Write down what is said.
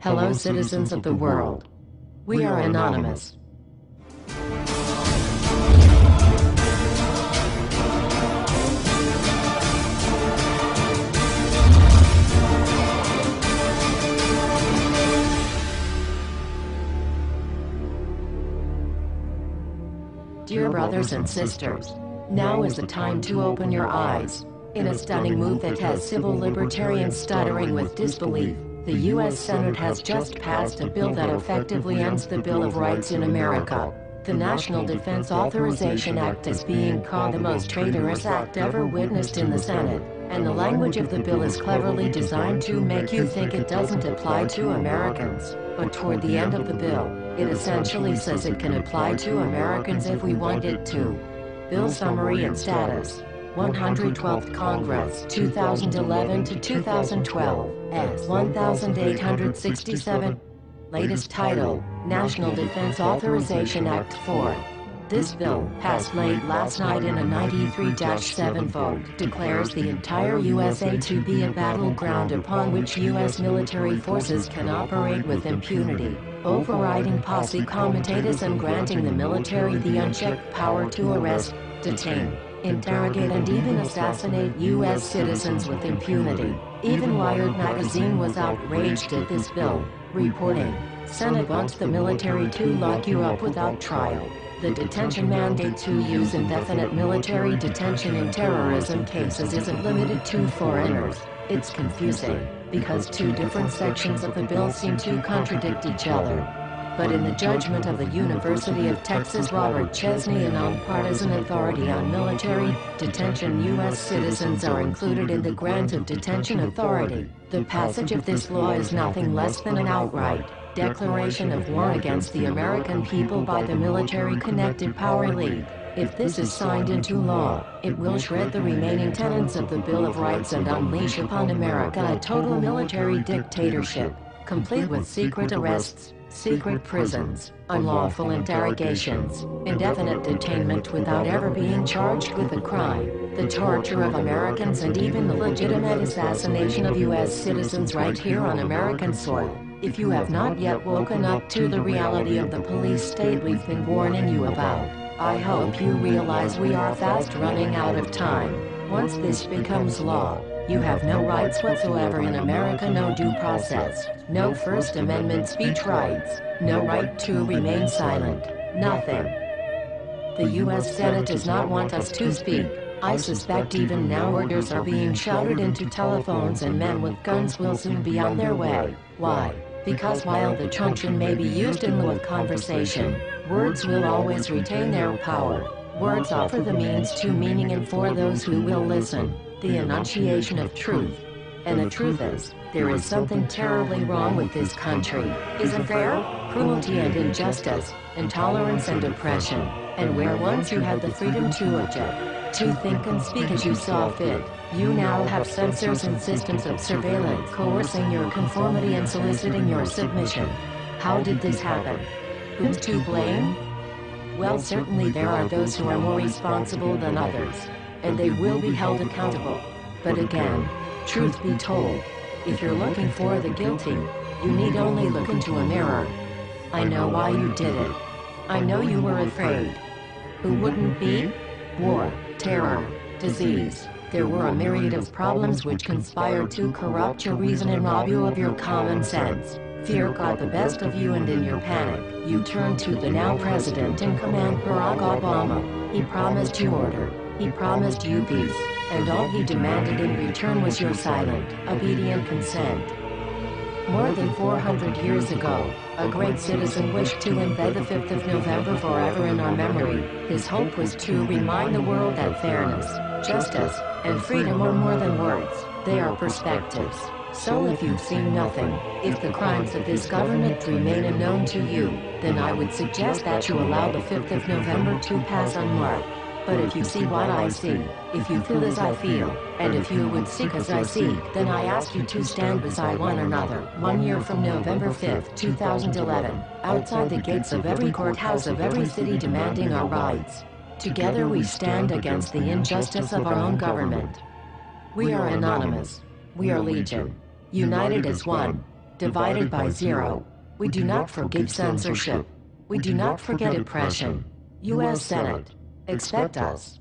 Hello, citizens of the world. We are anonymous. Dear brothers and sisters, now is the time to open your eyes. In a stunning move that has civil libertarians stuttering with disbelief, the U.S. Senate has just passed a bill that effectively ends the Bill of Rights in America. The National Defense Authorization Act is being called the most traitorous act ever witnessed in the Senate, and the language of the bill is cleverly designed to make you think it doesn't apply to Americans. But toward the end of the bill, it essentially says it can apply to Americans if we want it to. Bill summary and status. 112th Congress, 2011 to 2012, S. 1867. Latest title, National Defense Authorization Act 4. This bill, passed late last night in a 93-7 vote, declares the entire USA to be a battleground upon which U.S. military forces can operate with impunity, overriding posse comitatus and granting the military the unchecked power to arrest, detain, interrogate and even assassinate U.S. citizens with impunity. Even Wired magazine was outraged at this bill, reporting, Senate wants the military to lock you up without trial. The detention mandate to use indefinite military detention in terrorism cases isn't limited to foreigners. It's confusing, because two different sections of the bill seem to contradict each other. But in the judgment of the University of Texas Robert Chesney, a nonpartisan authority on military detention, U.S. citizens are included in the grant of detention authority. The passage of this law is nothing less than an outright declaration of war against the American people by the Military-Connected Power League. If this is signed into law, it will shred the remaining tenets of the Bill of Rights and unleash upon America a total military dictatorship, complete with secret arrests, secret prisons, unlawful interrogations, indefinite detainment without ever being charged with a crime, the torture of Americans and even the legitimate assassination of U.S. citizens right here on American soil. If you have not yet woken up to the reality of the police state we've been warning you about, I hope you realize we are fast running out of time. Once this becomes law, you have no rights whatsoever in America, no due process, no First Amendment speech rights, no right to remain silent, nothing. The U.S. Senate does not want us to speak. I suspect even now orders are being shouted into telephones and men with guns will soon be on their way. Why? Because while the truncheon may be used in lieu of conversation, words will always retain their power. Words offer the means to meaning, and for those who will listen, the enunciation of truth. And the truth is, there is something terribly wrong with this country, isn't there? Cruelty and injustice, intolerance and oppression. And where once you had the freedom to object, to think and speak as you saw fit, you now have censors and systems of surveillance coercing your conformity and soliciting your submission. How did this happen? Who's to blame? Well, certainly there are those who are more responsible than others, and they will be held accountable. But again, truth be told, if you're looking for the guilty, you need only look into a mirror. I know why you did it. I know you were afraid. Who wouldn't be? War, terror, disease. There were a myriad of problems which conspired to corrupt your reason and rob you of your common sense. Fear got the best of you, and in your panic, you turned to the now president in command, Barack Obama. He promised you order. He promised you peace. And all he demanded in return was your silent, obedient consent. More than 400 years ago, a great citizen wished to embed the 5th of November forever in our memory. His hope was to remind the world that fairness, justice, and freedom are more than words, they are perspectives. So if you've seen nothing, if the crimes of this government remain unknown to you, then I would suggest that you allow the 5th of November to pass unmarked. But if you see what I see, if you feel as I feel, and if you would seek as I seek, then I ask you to stand beside one another, 1 year from November 5th, 2011, outside the gates of every courthouse of every city demanding our rights. Together we stand against the injustice of our own government. We are anonymous. We are legion. United as one. divided by 0. We do not forgive censorship. We do not forget oppression. U.S. Senate. Expect us.